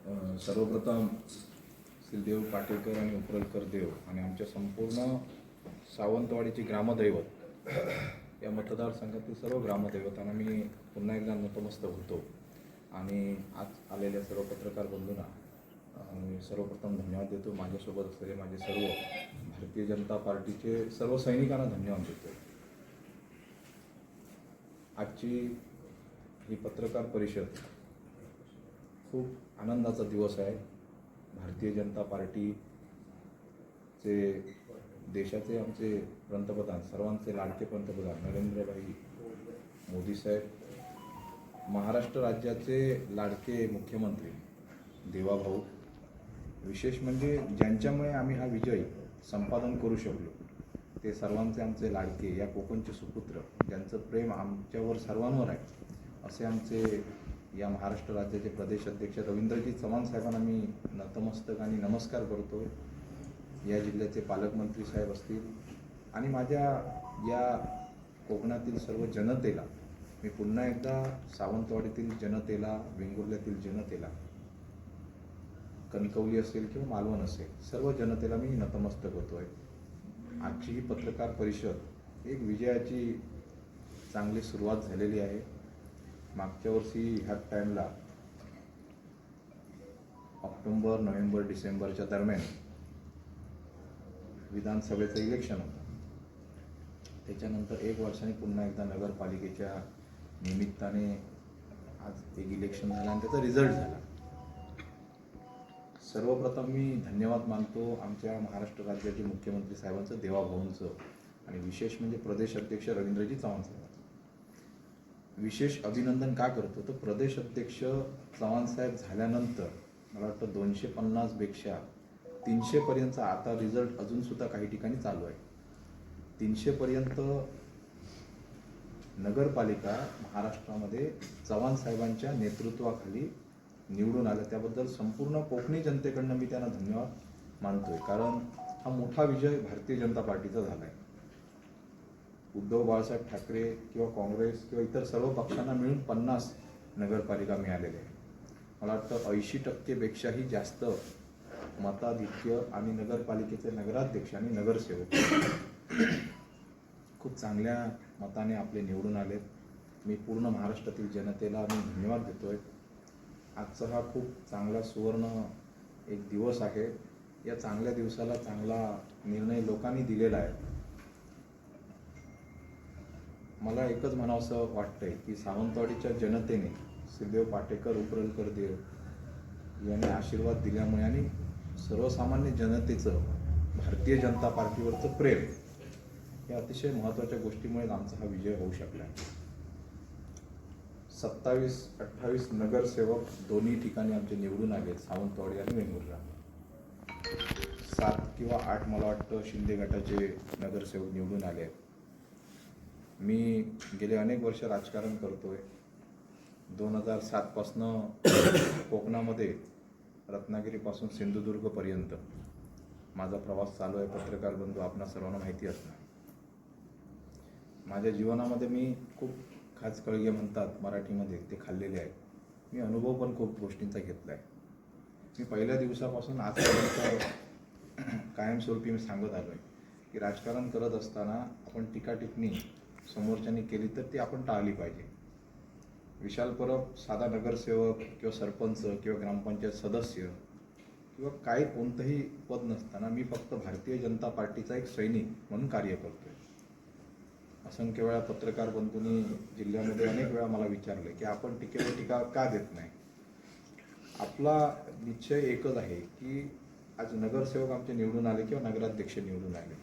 सर्वप्रथम श्रीदेव पाटेकर आणि उपरलकर देव आणि आमच्या संपूर्ण सावंतवाडीचे ग्रामदैवत या मतदारसंघातील सर्व ग्रामदैवतांना मी पुन्हा एकदा नतमस्तक होतो. आणि आज आलेल्या सर्व पत्रकार बंधूंना मी सर्वप्रथम धन्यवाद देतो. माझ्यासोबत असलेले माझे सर्व भारतीय जनता पार्टीचे सर्व सैनिकांना धन्यवाद देतो. आजची ही पत्रकार परिषद खूप आनंदाचा दिवस आहे. भारतीय जनता पार्टीचे देशाचे आमचे पंतप्रधान, सर्वांचे लाडके पंतप्रधान नरेंद्रभाई मोदी साहेब, महाराष्ट्र राज्याचे लाडके मुख्यमंत्री देवाभाऊ, विशेष म्हणजे ज्यांच्यामुळे आम्ही हा विजय संपादन करू शकलो ते सर्वांचे आमचे लाडके, या कोकणचे सुपुत्र, ज्यांचं प्रेम आमच्यावर सर्वांवर आहे, असे आमचे या महाराष्ट्र राज्याचे प्रदेश अध्यक्ष रवींद्रजी चव्हाण साहेबांना मी नतमस्तक आणि नमस्कार करतो. या जिल्ह्याचे पालकमंत्री साहेब असतील आणि माझ्या या कोकणातील सर्व जनतेला मी पुन्हा एकदा, सावंतवाडीतील जनतेला, वेंगुर्ल्यातील जनतेला, कणकवली असेल किंवा मालवण असेल, सर्व जनतेला मी नतमस्तक होतो आहे. आजची ही पत्रकार परिषद एक विजयाची चांगली सुरुवात झालेली आहे. मागच्या वर्षी ह्या टाईमला ऑक्टोबर, नोव्हेंबर, डिसेंबरच्या दरम्यान विधानसभेचं इलेक्शन होतं. त्याच्यानंतर एक वर्षाने पुन्हा एकदा नगरपालिकेच्या निमित्ताने आज एक इलेक्शन झालं आणि त्याचा रिझल्ट झाला. सर्वप्रथम मी धन्यवाद मानतो आमच्या महाराष्ट्र राज्याचे मुख्यमंत्री साहेबांचं, देवाभाऊंचं, आणि विशेष म्हणजे प्रदेश अध्यक्ष रवींद्रजी चव्हाण साहेबांचं. विशेष अभिनंदन का करतो तर प्रदेश अध्यक्ष चव्हाण साहेब झाल्यानंतर मला वाटतं 250पेक्षा 300पर्यंतचा आता रिझल्ट अजूनसुद्धा काही ठिकाणी चालू आहे. 300पर्यंत नगरपालिका महाराष्ट्रामध्ये चव्हाण साहेबांच्या नेतृत्वाखाली निवडून आल्या. त्याबद्दल संपूर्ण कोकणी जनतेकडनं मी त्यांना धन्यवाद मानतोय, कारण हा मोठा विजय भारतीय जनता पार्टीचा झाला आहे. उद्धव बाळासाहेब ठाकरे किंवा काँग्रेस किंवा इतर सर्व पक्षांना मिळून 50 नगरपालिका मिळालेल्या आहे. मला वाटतं 80%पेक्षाही जास्त मताधिक्य आणि नगरपालिकेचे नगराध्यक्ष आणि नगरसेवक खूप चांगल्या मताने आपले निवडून आलेत. मी पूर्ण महाराष्ट्रातील जनतेला मी धन्यवाद देतोय. आजचा हा खूप चांगला सुवर्ण एक दिवस आहे. या चांगल्या दिवसाला चांगला निर्णय लोकांनी दिलेला आहे. मला एकच म्हणावंसं वाटतंय की सावंतवाडीच्या जनतेने श्रीदेव पाटेकर, उपरलकर देव यांनी आशीर्वाद दिल्यामुळे आणि सर्वसामान्य जनतेचं भारतीय जनता पार्टीवरचं प्रेम, या अतिशय महत्त्वाच्या गोष्टीमुळे आमचा हा विजय होऊ शकला. 27-28 नगरसेवक दोन्ही ठिकाणी आमचे निवडून आले, सावंतवाडी आणि वेंगुर्ला. 7 किंवा 8 मला वाटतं शिंदे गटाचे नगरसेवक निवडून आले. मी गेले अनेक वर्ष राजकारण करतोय. 2007पासनं कोकणामध्ये रत्नागिरीपासून सिंधुदुर्गपर्यंत माझा प्रवास चालू आहे. पत्रकार बंधू आपणा सर्वांना माहिती असणार. माझ्या जीवनामध्ये मी खूप खाचकळगे म्हणतात मराठीमध्ये, ते खाल्लेले आहेत. मी अनुभव पण खूप गोष्टींचा घेतला आहे. मी पहिल्या दिवसापासून आजपर्यंत कायमस्वरूपी मी सांगत आलो आहे की राजकारण करत असताना आपण टीका-टिप्पणी समोरच्याने केली तर ती आपण टाळली पाहिजे. विशाल परब साधा नगरसेवक किंवा सरपंच किंवा ग्रामपंचायत सदस्य किंवा काही कोणतंही पद नसताना मी फक्त भारतीय जनता पार्टीचा एक सैनिक म्हणून कार्य करतोय. असंख्य वेळा पत्रकार बंधूंनी जिल्ह्यामध्ये अनेक वेळा मला विचारले की आपण टीकेवर टीका का देत नाही. आपला निश्चय एकच आहे की आज नगरसेवक आमचे निवडून आले किंवा नगराध्यक्ष निवडून आले,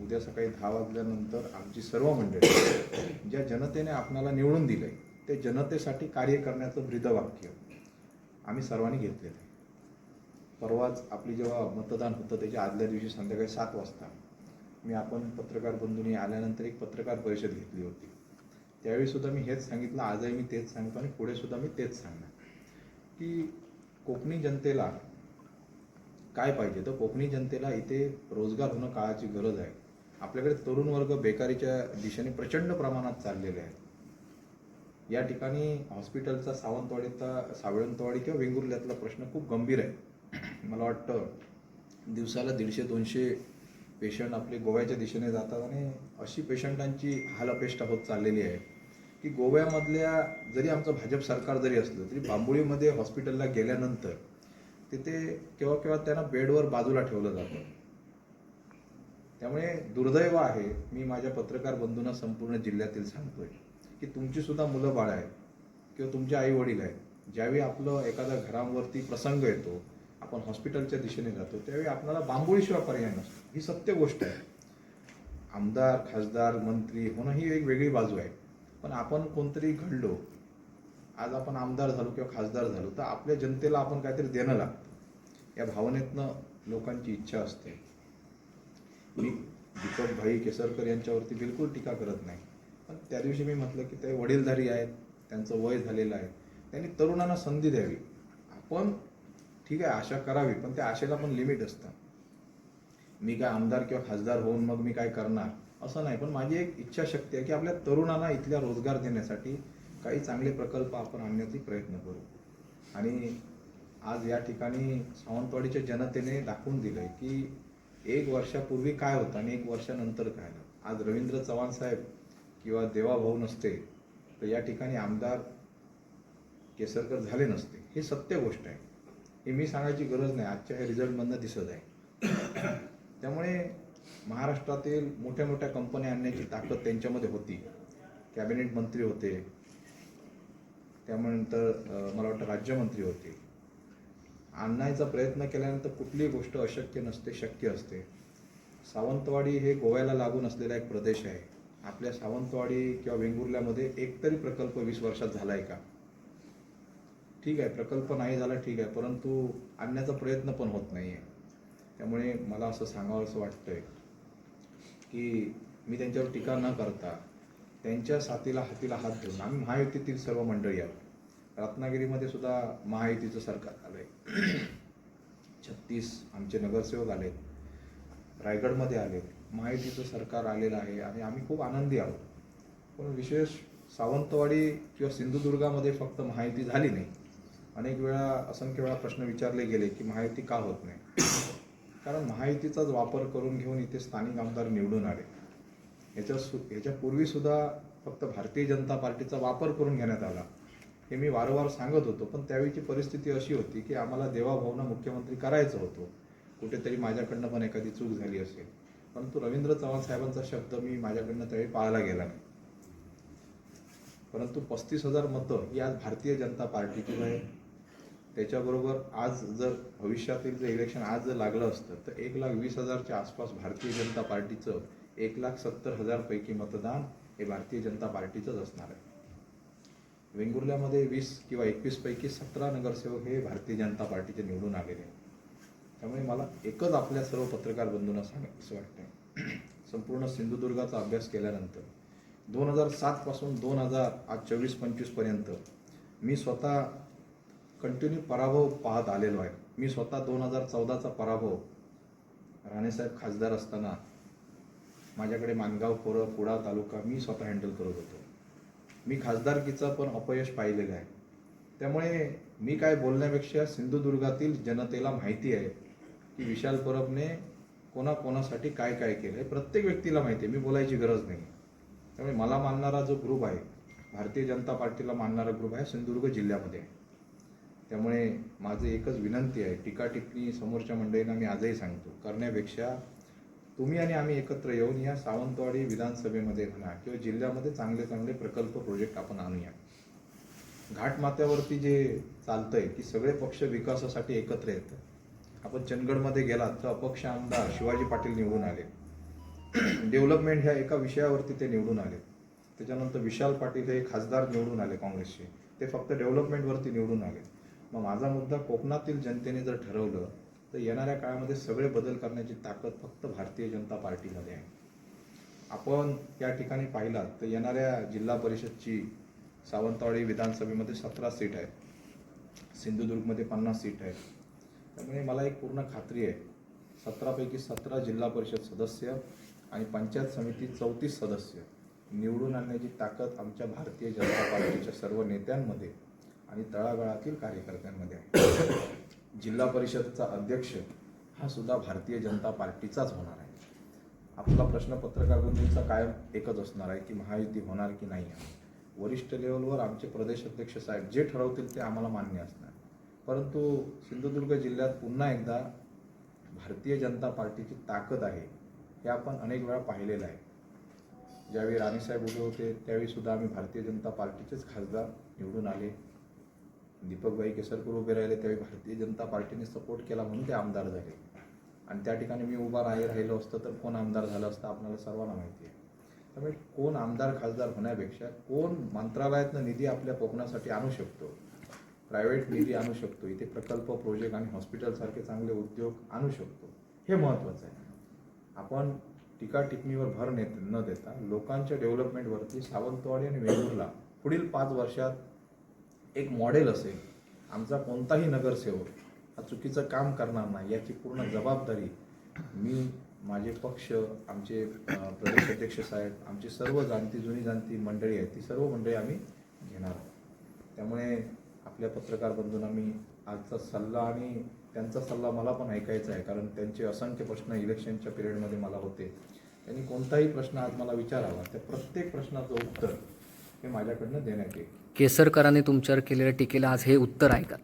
उद्या सकाळी 10 वाजल्यानंतर आमची सर्व मंडळी ज्या जनतेने आपणाला निवडून दिले ते जनतेसाठी कार्य करण्याचं ब्रीदवाक्य आम्ही सर्वांनी घेतलेलं आहे. परवाच आपली जेव्हा मतदान होतं त्याच्या आदल्या दिवशी संध्याकाळी 7 वाजता आपण पत्रकार बंधूंनी आल्यानंतर एक पत्रकार परिषद घेतली होती. त्यावेळीसुद्धा मी हेच सांगितलं, आजही मी तेच सांगतो आणि पुढेसुद्धा मी तेच सांगणार की कोकणी जनतेला काय पाहिजे. तर कोकणी जनतेला इथे रोजगार होणं काळाची गरज आहे. आपल्याकडे तरुण वर्ग बेकारीच्या दिशेने प्रचंड प्रमाणात चाललेले आहे. या ठिकाणी हॉस्पिटलचा सावंतवाडी किंवा वेंगुर्ल्यातला प्रश्न खूप गंभीर आहे. मला वाटतं दिवसाला 150-200 पेशंट आपले गोव्याच्या दिशेने जातात आणि अशी पेशंटांची हालअपेष्टा होत चाललेली आहे की गोव्यामधल्या जरी आमचं भाजप सरकार जरी असलं तरी बांबोळीमध्ये हॉस्पिटलला गेल्यानंतर तिथे केव्हा केव्हा त्यांना बेडवर बाजूला ठेवलं जातं. त्यामुळे दुर्दैव आहे, मी माझ्या पत्रकार बंधूंना संपूर्ण जिल्ह्यातील सांगतोय की तुमची सुद्धा मुलं बाळ आहेत किंवा तुमचे आई वडील आहेत, ज्यावेळी आपलं एखादा घरावरती प्रसंग येतो, आपण हॉस्पिटलच्या दिशेने जातो, त्यावेळी आपल्याला बांबोळीशिवाय पर्याय नसतो. ही सत्य गोष्ट आहे. आमदार, खासदार, मंत्री होणं ही एक वेगळी बाजू आहे, पण आपण कोणतरी घडलो, आज आपण आमदार झालो किंवा खासदार झालो, तर आपल्या जनतेला आपण काहीतरी देणं लागतं. या भावनेतनं लोकांची इच्छा असते. मी दीपक भाई केसरकर यांच्यावरती बिलकुल टीका करत नाही, पण त्या दिवशी मी म्हटलं की ते वडीलधारी आहेत, त्यांचं वय झालेलं आहे, त्यांनी तरुणांना संधी द्यावी. आपण ठीक आहे आशा करावी, पण त्या आशेला पण लिमिट असतं. मी काय आमदार किंवा खासदार होऊन मग मी काय करणार असं नाही, पण माझी एक इच्छाशक्ती आहे की आपल्या तरुणांना इथल्या रोजगार देण्यासाठी काही चांगले प्रकल्प आपण आणण्याचा प्रयत्न करू. आणि आज या ठिकाणी सावंतवाडीच्या जनतेने दाखवून दिलंय की 1 वर्षापूर्वी काय होतं आणि 1 वर्षानंतर काय झालं. आज रवींद्र चव्हाण साहेब किंवा देवाभाऊ नसते तर या ठिकाणी आमदार केसरकर झाले नसते. ही सत्य गोष्ट आहे, हे मी सांगायची गरज नाही, आजच्या हे रिझल्टमधनं दिसत आहे. त्यामुळे महाराष्ट्रातील मोठ्या मोठ्या कंपन्या आणण्याची ताकद त्यांच्यामध्ये होती. कॅबिनेट मंत्री होते, त्यानंतर मला वाटतं राज्यमंत्री होते. आणण्याचा प्रयत्न केल्यानंतर कुठलीही गोष्ट अशक्य नसते, शक्य असते. सावंतवाडी हे गोव्याला लागून असलेला एक प्रदेश आहे. आपल्या सावंतवाडी किंवा वेंगुर्ल्यामध्ये एकतरी प्रकल्प 20 वर्षात झाला आहे का? ठीक आहे, प्रकल्प नाही झाला ठीक आहे, परंतु आणण्याचा प्रयत्न पण होत नाही आहे. त्यामुळे मला असं सांगावं असं वाटतंय की मी त्यांच्यावर टीका न करता त्यांच्या हातीला हात देऊन आम्ही महायुतीतील सर्व मंडळी आहोत. रत्नागिरीमध्ये सुद्धा महायुतीचं सरकार आलं आहे. 36 आमचे नगरसेवक आलेत, रायगडमध्ये आलेत, महायुतीचं सरकार आलेलं आहे आणि आम्ही खूप आनंदी आहोत. पण विशेष सावंतवाडी किंवा सिंधुदुर्गामध्ये फक्त महायुती झाली नाही. अनेक वेळा असंख्य वेळा प्रश्न विचारले गेले की महायुती का होत नाही. कारण महायुतीचाच वापर करून घेऊन इथे स्थानिक आमदार निवडून आले. याच्यापूर्वीसुद्धा फक्त भारतीय जनता पार्टीचा वापर करून घेण्यात आला, हे मी वारंवार सांगत होतो. पण त्यावेळीची परिस्थिती अशी होती की आम्हाला देवाभाऊंना मुख्यमंत्री करायचं होतं. कुठेतरी माझ्याकडनं पण एखादी चूक झाली असेल, परंतु रवींद्र चव्हाण साहेबांचा शब्द मी माझ्याकडनं त्यावेळी पाळला गेला नाही. परंतु 35,000 मतं ही आज भारतीय जनता पार्टीची आहे. त्याच्याबरोबर आज जर भविष्यातील जर इलेक्शन आज जर लागलं असतं तर 1,20,000च्या आसपास भारतीय जनता पार्टीचं 1,70,000 पैकी मतदान हे भारतीय जनता पार्टीचंच असणार आहे. वेंगुर्ल्यामध्ये 20 किंवा 21 पैकी 17 नगरसेवक हे भारतीय जनता पार्टीचे निवडून आलेले आहेत. त्यामुळे मला एकच आपल्या सर्व पत्रकार बंधूंना सांगायचं वाटतं, संपूर्ण सिंधुदुर्गाचा अभ्यास केल्यानंतर 2007 पासून 2024-25 पर्यंत मी स्वतः कंटिन्यू पराभव पाहत आलेलो आहे. मी स्वतः 2014चा पराभव राणेसाहेब खासदार असताना माझ्याकडे मानगाव खोरं कुडाळ तालुका मी स्वतः हँडल करत होतो. मी खासदारकीचं पण अपयश पाहिलेलं आहे. त्यामुळे मी काय बोलण्यापेक्षा सिंधुदुर्गातील जनतेला माहिती आहे की विशाल परबने कोणाकोणासाठी काय काय केलं आहे. प्रत्येक व्यक्तीला माहिती आहे, मी बोलायची गरज नाही. त्यामुळे मला मानणारा जो ग्रुप आहे, भारतीय जनता पार्टीला मानणारा ग्रुप आहे सिंधुदुर्ग जिल्ह्यामध्ये. त्यामुळे माझं एकच विनंती आहे, टीका टिप्पणी समोरच्या मंडळींना मी आजही सांगतो, करण्यापेक्षा तुम्ही आणि आम्ही एकत्र येऊन या सावंतवाडी विधानसभेमध्ये म्हणा किंवा जिल्ह्यामध्ये चांगले चांगले प्रकल्प प्रोजेक्ट आपण आणूया. घाटमाथ्यावरती जे चालतंय की सगळे पक्ष विकासासाठी एकत्र येतात. आपण चंदगडमध्ये गेलात तर अपक्ष आमदार शिवाजी पाटील निवडून आले. डेव्हलपमेंट ह्या एका विषयावरती ते निवडून आले. त्याच्यानंतर विशाल पाटील हे खासदार निवडून आले काँग्रेसचे, ते फक्त डेव्हलपमेंटवरती निवडून आले. मग माझा मुद्दा, कोकणातील जनतेने जर ठरवलं तर येणाऱ्या काळामध्ये सगळे बदल करण्याची ताकद फक्त भारतीय जनता पार्टीमध्ये आहे. आपण या ठिकाणी पाहिलात तर येणाऱ्या जिल्हा परिषदची सावंतवाडी विधानसभेमध्ये 17 सीट आहेत, सिंधुदुर्गमध्ये 50 सीट आहेत. त्यामुळे मला एक पूर्ण खात्री आहे, 17 पैकी 17 जिल्हा परिषद सदस्य आणि पंचायत समिती 34 सदस्य निवडून आणण्याची ताकद आमच्या भारतीय जनता पार्टीच्या सर्व नेत्यांमध्ये आणि तळागाळातील कार्यकर्त्यांमध्ये आहे. जिल्हा परिषदचा अध्यक्ष हा सुद्धा भारतीय जनता पार्टीचाच होणार आहे. आपला प्रश्न पत्रकार बंधूंचा कायम एकच असणार आहे की महायुती होणार की नाही. वरिष्ठ लेवलवर आमचे प्रदेश अध्यक्ष साहेब जे ठरवतील ते आम्हाला मान्य असणार. परंतु सिंधुदुर्ग जिल्ह्यात पुन्हा एकदा भारतीय जनता पार्टीची ताकद आहे हे आपण अनेक वेळा पाहिलेलं आहे. ज्यावेळी राणेसाहेब उभे होते त्यावेळी सुद्धा आम्ही भारतीय जनता पार्टीचेच खासदार निवडून आले. दीपकभाई केसरकर उभे राहिले त्यावेळी भारतीय जनता पार्टीने सपोर्ट केला म्हणून ते आमदार झाले. आणि त्या ठिकाणी मी उभा राहिलो असतं तर कोण आमदार झालं असतं आपल्याला सर्वांना माहिती आहे. त्यामुळे कोण आमदार खासदार होण्यापेक्षा कोण मंत्रालयातनं निधी आपल्या कोकणासाठी आणू शकतो, प्रायव्हेट निधी आणू शकतो, इथे प्रकल्प प्रोजेक्ट आणि हॉस्पिटलसारखे चांगले उद्योग आणू शकतो हे महत्त्वाचं आहे. आपण टीका टिप्पणीवर भर न देता लोकांच्या डेव्हलपमेंटवरती सावंतवाडी आणि वेंगुर्ला पुढील 5 वर्षात एक मॉडेल असेल. आमचा कोणताही नगरसेवक हा चुकीचं काम करणार नाही याची पूर्ण जबाबदारी मी, माझे पक्ष, आमचे प्रदेश अध्यक्ष साहेब, आमची सर्व जुनी जाणती मंडळी आहेत ती सर्व मंडळी आम्ही घेणार आहोत. त्यामुळे आपल्या पत्रकार बंधूंना मी आजचा सल्ला आणि त्यांचा सल्ला मला पण ऐकायचा आहे, कारण त्यांचे असंख्य प्रश्न इलेक्शनच्या पिरियडमध्ये मला होते. त्यांनी कोणताही प्रश्न आज मला विचारावा त्या प्रत्येक प्रश्नाचं उत्तर हे माझ्याकडनं देण्यात येईल. केसरकरांनी तुमच्यावर केलेल्या टीकेला आज हे उत्तर आहे का?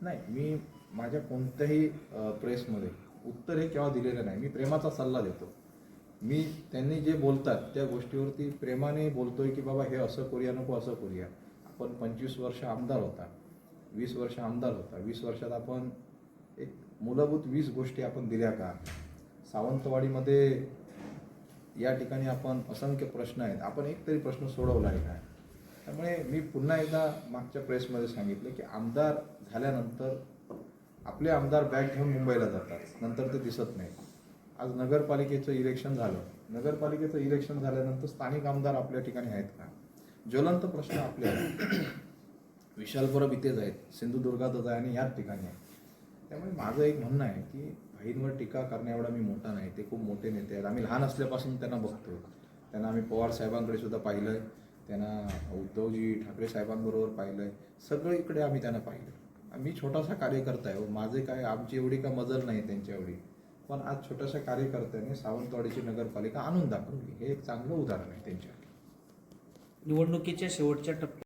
नाही, मी माझ्या कोणत्याही प्रेसमध्ये उत्तर हे केव्हा दिलेलं नाही. मी प्रेमाचा सल्ला देतो. मी त्यांनी जे बोलतात त्या गोष्टीवरती प्रेमाने बोलतोय की बाबा हे असं करूया नको असं करूया. आपण 25 वर्ष आमदार होता, 20 वर्ष आमदार होता, 20 वर्षात आपण एक मूलभूत 20 गोष्टी आपण दिल्या का? सावंतवाडीमध्ये या ठिकाणी आपण असंख्य प्रश्न आहेत, आपण एक तरी प्रश्न सोडवला आहे का? त्यामुळे मी पुन्हा एकदा मागच्या प्रेसमध्ये सांगितलं की आमदार झाल्यानंतर आपले आमदार बॅग घेऊन मुंबईला जातात, नंतर ते दिसत नाही. आज नगरपालिकेचं इलेक्शन झालं, नगरपालिकेचं इलेक्शन झाल्यानंतर स्थानिक आमदार आपल्या ठिकाणी आहेत का? ज्वलंत प्रश्न आपले आहेत. विशाल परब इथेच आहेत, सिंधुदुर्गातच आहे आणि याच ठिकाणी आहे. त्यामुळे माझं एक म्हणणं आहे की भाईंवर टीका करण्या एवढा मी मोठा नाही. ते खूप मोठे नेते आहेत. आम्ही लहान असल्यापासून त्यांना बघतो. त्यांना आम्ही पवार साहेबांकडे सुद्धा पाहिलं आहे, त्यांना उद्धवजी ठाकरे साहेबांबरोबर पाहिलं आहे, सगळीकडे आम्ही त्यांना पाहिलं. मी छोटासा कार्यकर्ता आहे, माझे काय आमची एवढी का मजल नाही त्यांच्या एवढी, पण आज छोट्याशा कार्यकर्त्याने सावंतवाडीची नगरपालिका आणून दाखवली. हे एक चांगलं उदाहरण आहे त्यांच्या. निवडणुकीच्या शेवटच्या टप्प्यात